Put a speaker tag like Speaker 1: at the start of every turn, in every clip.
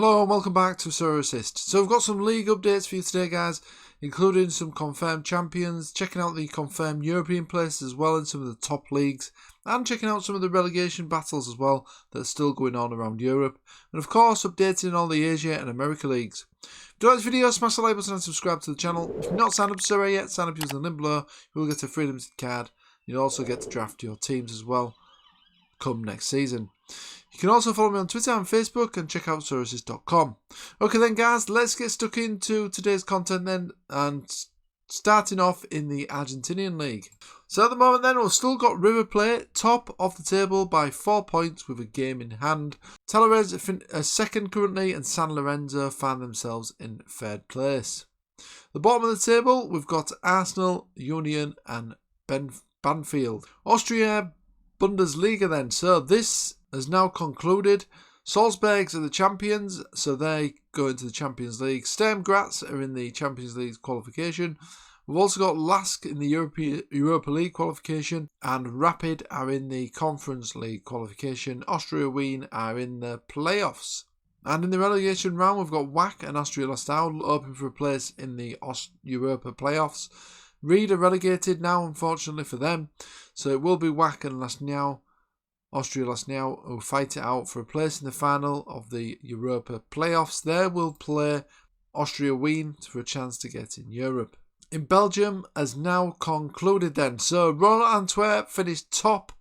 Speaker 1: Hello and welcome back to Sorare Assist. So we've got some league updates for you today, guys, including some confirmed champions, checking out the confirmed European places as well in some of the top leagues, and checking out some of the relegation battles as well that are still going on around Europe, and of course updating all the Asia and America leagues. If you like this video, smash the like button and subscribe to the channel. If you're not signed up to Sorare yet, sign up using the link below. You will get a free limited card. You'll also get to draft your teams as well come next season. You can also follow me on Twitter and Facebook and check out sorareassist.com. Okay then, guys, let's get stuck into today's content then, and starting off in the Argentinian league. So at the moment then, we've still got River Plate top of the table by 4 points with a game in hand. Talleres are second currently, and San Lorenzo find themselves in third place. The bottom of the table, we've got Arsenal, Union and Banfield. Austria Bundesliga then, so this has now concluded. Salzburgs are the champions, so they go into the Champions League. Sturm Graz are in the Champions League qualification. We've also got Lask in the Europa League qualification, and Rapid are in the Conference League qualification. Austria Wien are in the playoffs. And in the relegation round, we've got WAC and Austria Lostau open for a place in the Europa playoffs. Ried are relegated now, unfortunately for them, so it will be WAC and Austria Lostau who fight it out for a place in the final of the Europa playoffs. There will play Austria Wien for a chance to get in Europe. In Belgium has now concluded then, so Royal Antwerp finished top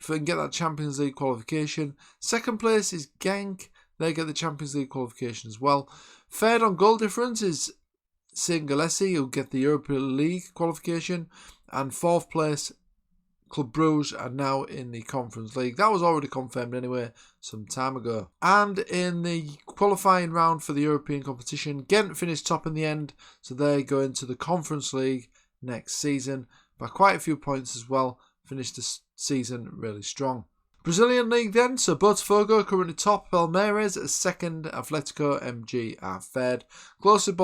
Speaker 1: and get that Champions League qualification. Second place is Genk, they get the Champions League qualification as well. Third on goal difference is St. Galesi, who get the Europa League qualification, and fourth place Club Brugge are now in the Conference League. That was already confirmed anyway some time ago. And in the qualifying round for the European competition, Ghent finished top in the end, so they go into the Conference League next season by quite a few points as well. Finished the season really strong. Brazilian League then, so Botafogo currently top, Palmeiras as second, Atletico MG are third, closely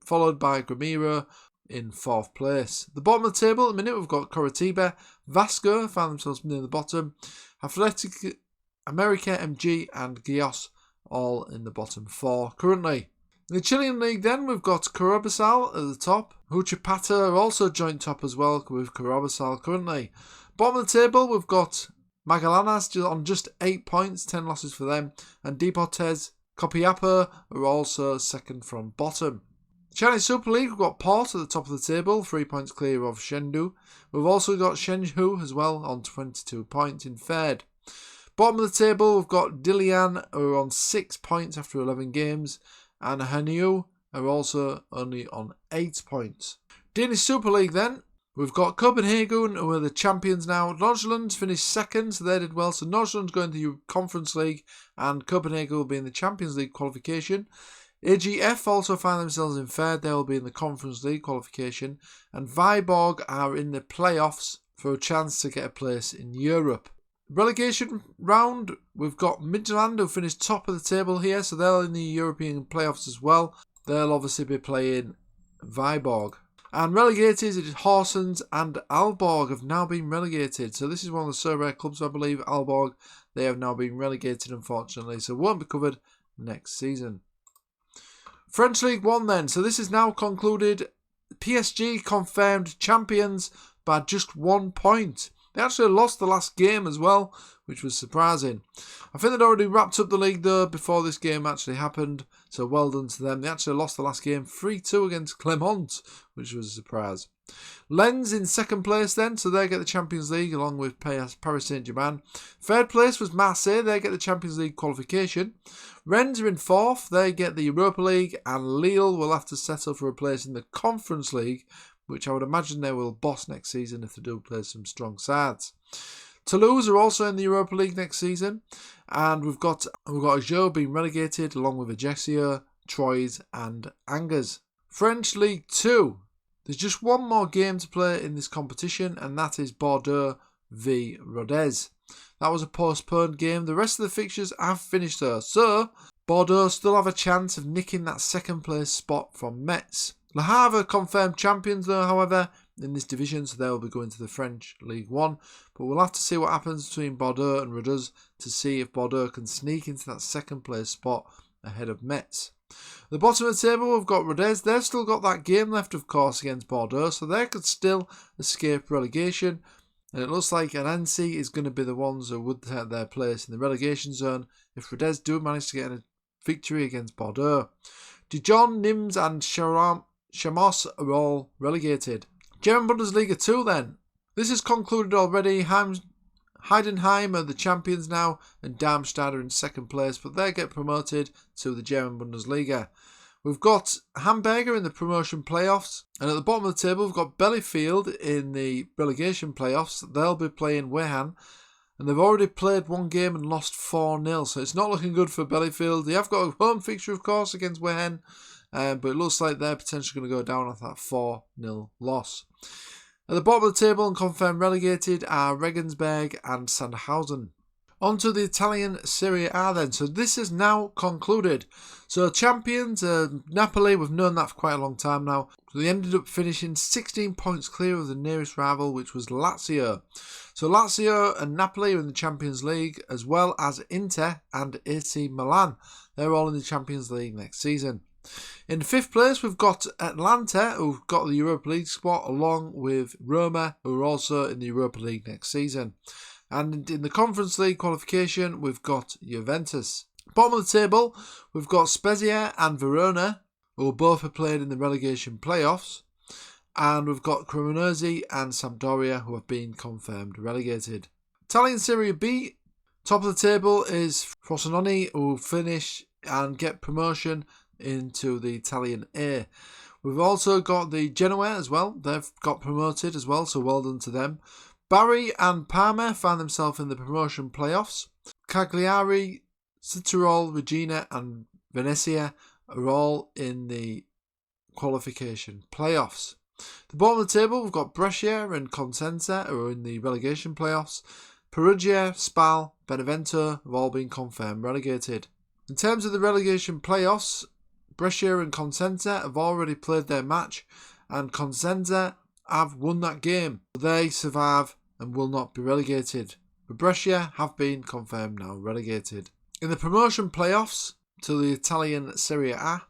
Speaker 1: followed by Grêmio in fourth place. The bottom of the table at the minute, we've got Coritiba, Vasco found themselves near the bottom, Athletic America MG and Gios all in the bottom four currently. In the Chilean League then, we've got Corobasal at the top. Huchapata are also joint top as well with Corobasal currently. Bottom of the table, we've got Magallanes on just 8 points, 10 losses for them, and Deportes Copiapó are also second from bottom. Chinese Super League, we've got Port at the top of the table, 3 points clear of Chengdu. We've also got Shenzhou as well on 22 points in third. Bottom of the table, we've got Dilian who are on 6 points after 11 games, and Hanyu are also only on 8 points. Danish Super League then, we've got Copenhagen who are the champions now. Nordsjælland finished second, so they did well. So Nordsjælland's going to the Conference League, and Copenhagen will be in the Champions League qualification. AGF also find themselves in third, they will be in the Conference League qualification, and Viborg are in the playoffs for a chance to get a place in Europe. Relegation round, we've got Midtjylland who finished top of the table here, so they're in the European playoffs as well. They'll obviously be playing Viborg. And relegated is Horsens and Aalborg have now been relegated. So this is one of the Sorare clubs, I believe, Aalborg. They have now been relegated, unfortunately, so won't be covered next season. French League 1 then, so this is now concluded. PSG confirmed champions by just 1 point. They actually lost the last game as well, which was surprising. I think they'd already wrapped up the league though before this game actually happened, so well done to them. They actually lost the last game 3-2 against Clermont, which was a surprise. Lens in second place then, so they get the Champions League along with Paris Saint-Germain. Third place was Marseille, they get the Champions League qualification. Rennes are in fourth, they get the Europa League, and Lille will have to settle for a place in the Conference League, which I would imagine they will boss next season if they do play some strong sides. Toulouse are also in the Europa League next season, and we've got Ajaccio being relegated along with Ajaccio, Troyes and Angers. French League 2. There's just one more game to play in this competition, and that is Bordeaux v Rodez. That was a postponed game. The rest of the fixtures have finished though, so Bordeaux still have a chance of nicking that second place spot from Metz. Le Havre confirmed champions though, however, in this division, so they will be going to the French League 1. But we'll have to see what happens between Bordeaux and Rodez to see if Bordeaux can sneak into that second place spot ahead of Metz. At the bottom of the table, we've got Rodez. They've still got that game left, of course, against Bordeaux, so they could still escape relegation. And it looks like Annecy is going to be the ones who would take their place in the relegation zone if Rodez do manage to get a victory against Bordeaux. Dijon, Nimes and Chamos are all relegated. German Bundesliga 2 then. This is concluded already. Heidenheim are the champions now, and Darmstadt are in second place, but they get promoted to the German Bundesliga. We've got Hamburger in the promotion playoffs, and at the bottom of the table we've got Bielefeld in the relegation playoffs. They'll be playing Wehan, and they've already played one game and lost 4-0, so it's not looking good for Bielefeld. They have got a home fixture, of course, against Wehan, but it looks like they're potentially going to go down with that 4-0 loss. At the bottom of the table and confirmed relegated are Regensburg and Sandhausen. On to the Italian Serie A then. So this is now concluded. So champions, Napoli, we've known that for quite a long time now. So they ended up finishing 16 points clear of the nearest rival, which was Lazio. So Lazio and Napoli are in the Champions League, as well as Inter and AC Milan. They're all in the Champions League next season. In fifth place, we've got Atlanta, who've got the Europa League spot, along with Roma, who are also in the Europa League next season. And in the Conference League qualification, we've got Juventus. Bottom of the table, we've got Spezia and Verona, who will both have played in the relegation playoffs. And we've got Cremonese and Sampdoria, who have been confirmed relegated. Italian Serie B, top of the table is Frosinone, who will finish and get promotion into the Italian A. We've also got the Genoa as well. They've got promoted as well, so well done to them. Bari and Parma found themselves in the promotion playoffs. Cagliari, Südtirol, Regina and Venezia are all in the qualification playoffs. At the bottom of the table, we've got Brescia and Cosenza who are in the relegation playoffs. Perugia, Spal, Benevento have all been confirmed relegated. In terms of the relegation playoffs, Brescia and Cosenza have already played their match, and Cosenza have won that game. They survive and will not be relegated. But Brescia have been confirmed now relegated. In the promotion playoffs to the Italian Serie A,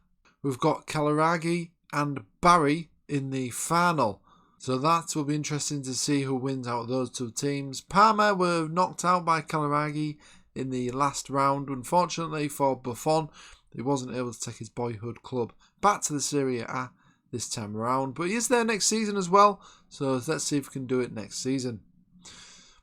Speaker 1: we've got Cagliari and Bari in the final. So that will be interesting to see who wins out of those two teams. Parma were knocked out by Cagliari in the last round. Unfortunately for Buffon, he wasn't able to take his boyhood club back to the Serie A this time around. But he is there next season as well, so let's see if we can do it next season.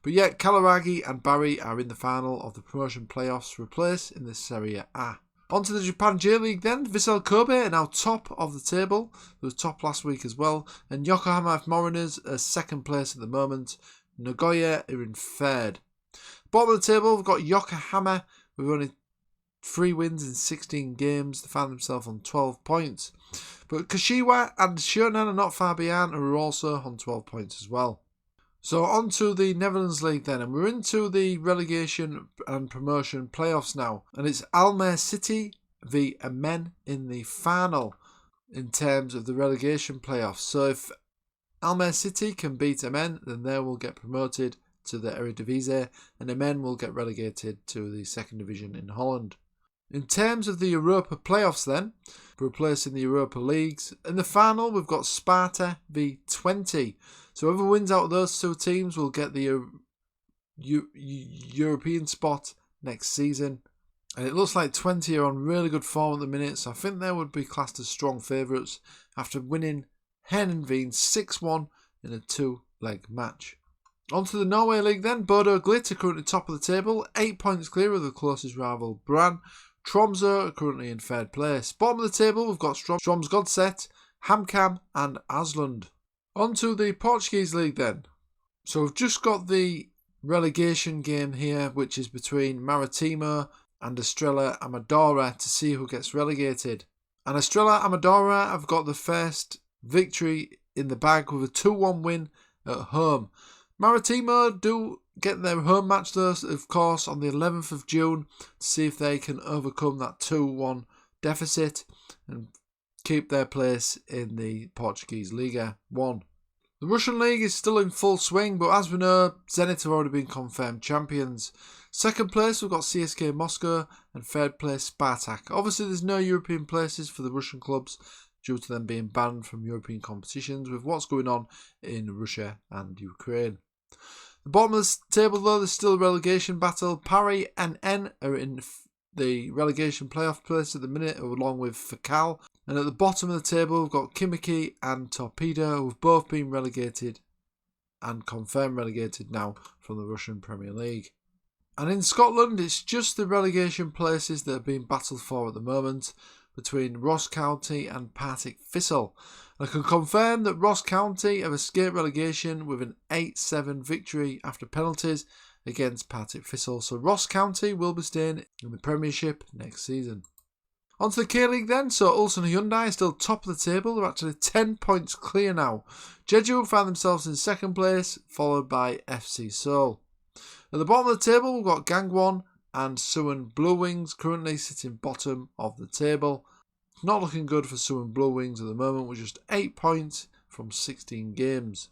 Speaker 1: But yet, Cagliari and Bari are in the final of the promotion playoffs for a place in the Serie A. On to the Japan J-League then. Vissel Kobe are now top of the table. They were top last week as well. And Yokohama Mariners are second place at the moment. Nagoya are in third. Bottom of the table, we've got Yokohama with only 3 wins in 16 games. They found themselves on 12 points. But Kashiwa and Shonan are not far behind and are also on 12 points as well. So on to the Netherlands League then, and we're into the relegation and promotion playoffs now. And it's Almere City v Amen in the final in terms of the relegation playoffs. So if Almere City can beat Amen, then they will get promoted to the Eredivisie, and Amen will get relegated to the second division in Holland. In terms of the Europa playoffs then, for a place in the Europa Leagues, in the final we've got Sparta v Twente. So whoever wins out of those two teams will get the European spot next season. And it looks like Twente are on really good form at the minute, so I think they would be classed as strong favourites after winning Heerenveen 6-1 in a 2-leg match. On to the Norway League then. Bodo Glimt are currently top of the table, 8 points clear of the closest rival Brann. Tromsø are currently in third place. Bottom of the table we've got Strømsgodset, HamKam and Aslund. On to the Portuguese League then. So we've just got the relegation game here, which is between Maritimo and Estrela Amadora to see who gets relegated. And Estrela Amadora have got the first victory in the bag with a 2-1 win at home. Maritimo do get their home match though, of course, on the 11th of June to see if they can overcome that 2-1 deficit and keep their place in the Portuguese Liga 1. The Russian League is still in full swing, but as we know, Zenit have already been confirmed champions. Second place, we've got CSKA Moscow, and third place, Spartak. Obviously, there's no European places for the Russian clubs due to them being banned from European competitions with what's going on in Russia and Ukraine. The bottom of the table, though, there's still a relegation battle. Paris and N are in the relegation playoff place at the minute, along with Fakal. And at the bottom of the table, we've got Kimiki and Torpedo, who've both been relegated and confirmed relegated now from the Russian Premier League. And in Scotland, it's just the relegation places that are being battled for at the moment between Ross County and Partick Thistle. I can confirm that Ross County have escaped relegation with an 8-7 victory after penalties against Partick Thistle. So Ross County will be staying in the Premiership next season. On to the K-League then. So Ulsan Hyundai is still top of the table. They're actually 10 points clear now. Jeju found themselves in second place, followed by FC Seoul. At the bottom of the table, we've got Gangwon and Suwon Blue Wings currently sitting bottom of the table. It's not looking good for Suwon Blue Wings at the moment, with just 8 points from 16 games.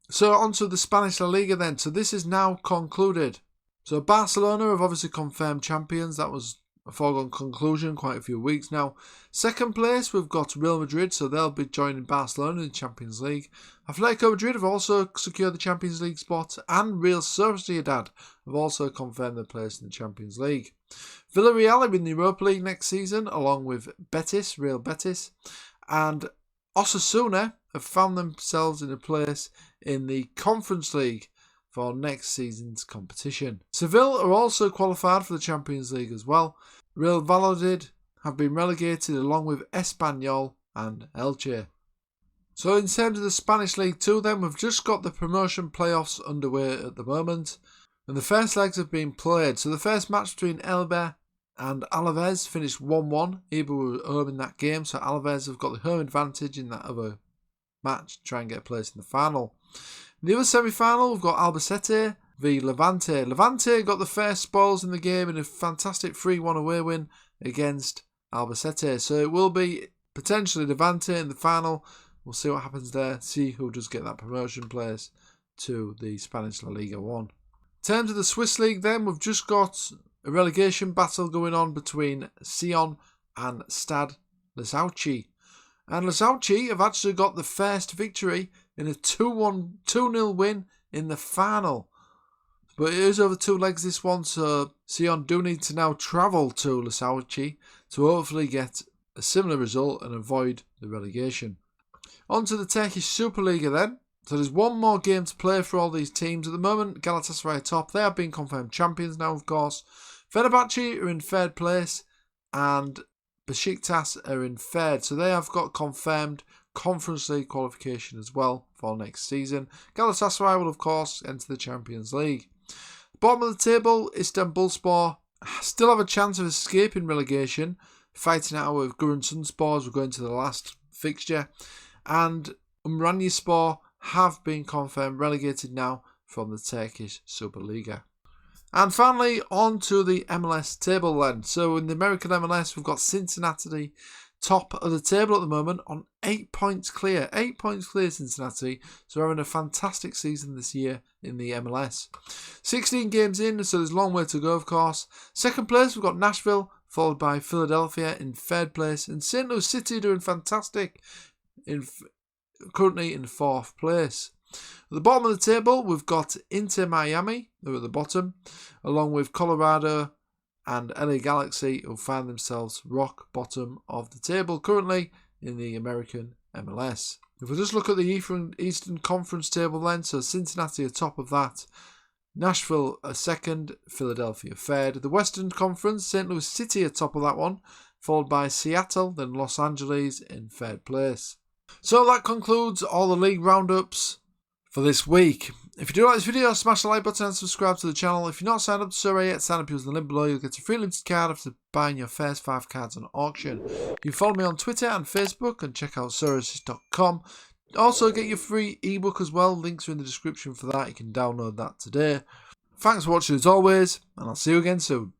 Speaker 1: So on to the Spanish La Liga then. So this is now concluded. So Barcelona have obviously confirmed champions. That was a foregone conclusion quite a few weeks now. Second place, we've got Real Madrid, so they'll be joining Barcelona in the Champions League. Atletico Madrid have also secured the Champions League spot, and Real Sociedad have also confirmed their place in the Champions League. Villarreal are in the Europa League next season, along with Betis, Real Betis, and Osasuna have found themselves in a place in the Conference League for next season's competition. Seville are also qualified for the Champions League as well. Real Valladolid have been relegated along with Espanyol and Elche. So in terms of the Spanish League 2 then, we've just got the promotion playoffs underway at the moment. And the first legs have been played. So the first match between Elche and Alaves finished 1-1. Eibar were home in that game, so Alaves have got the home advantage in that other match to try and get a place in the final. In the other semi-final, we've got Albacete v Levante. Levante got the first spoils in the game in a fantastic 3-1 away win against Albacete. So it will be potentially Levante in the final. We'll see what happens there, see who does get that promotion place to the Spanish La Liga 1. In terms of the Swiss League then, we've just got a relegation battle going on between Sion and Stade Lesauchi. And Lesauchi have actually got the first victory in a 2-0 win in the final. But it is over 2 legs this one, so Sion do need to now travel to Lesauchi to hopefully get a similar result and avoid the relegation. On to the Turkish Superliga then. So there's one more game to play for all these teams. At the moment, Galatasaray are top. They have been confirmed champions now, of course. Fenerbahce are in third place and Besiktas are in third. So they have got confirmed Conference League qualification as well for next season. Galatasaray will, of course, enter the Champions League. Bottom of the table, Istanbulspor still have a chance of escaping relegation, fighting out with Giresunspor as we're going to the last fixture. And Umranyaspor have been confirmed relegated now from the Turkish Superliga. And finally, on to the MLS table then. So in the American MLS, we've got Cincinnati top of the table at the moment on 8 points clear. 8 points clear, Cincinnati. So we're having a fantastic season this year in the MLS. 16 games in, so there's a long way to go, of course. Second place, we've got Nashville, followed by Philadelphia in third place. And St. Louis City doing fantastic, currently in fourth place. At the bottom of the table, we've got Inter Miami, they're at the bottom, along with Colorado and LA Galaxy, who find themselves rock bottom of the table currently in the American MLS. If we just look at the Eastern Conference table then, so Cincinnati are top of that, Nashville are second, Philadelphia third. The Western Conference, St. Louis City are top of that one, followed by Seattle, then Los Angeles in third place. So that concludes all the league roundups for this week. If you do like this video, smash the like button and subscribe to the channel. If you're not signed up to Sorare yet, sign up using the link below. You'll get a free limited card after buying your first 5 cards on auction. You can follow me on Twitter and Facebook and check out SorareAssist.com. Also get your free ebook as well. Links are in the description for that. You can download that today. Thanks for watching as always, and I'll see you again soon.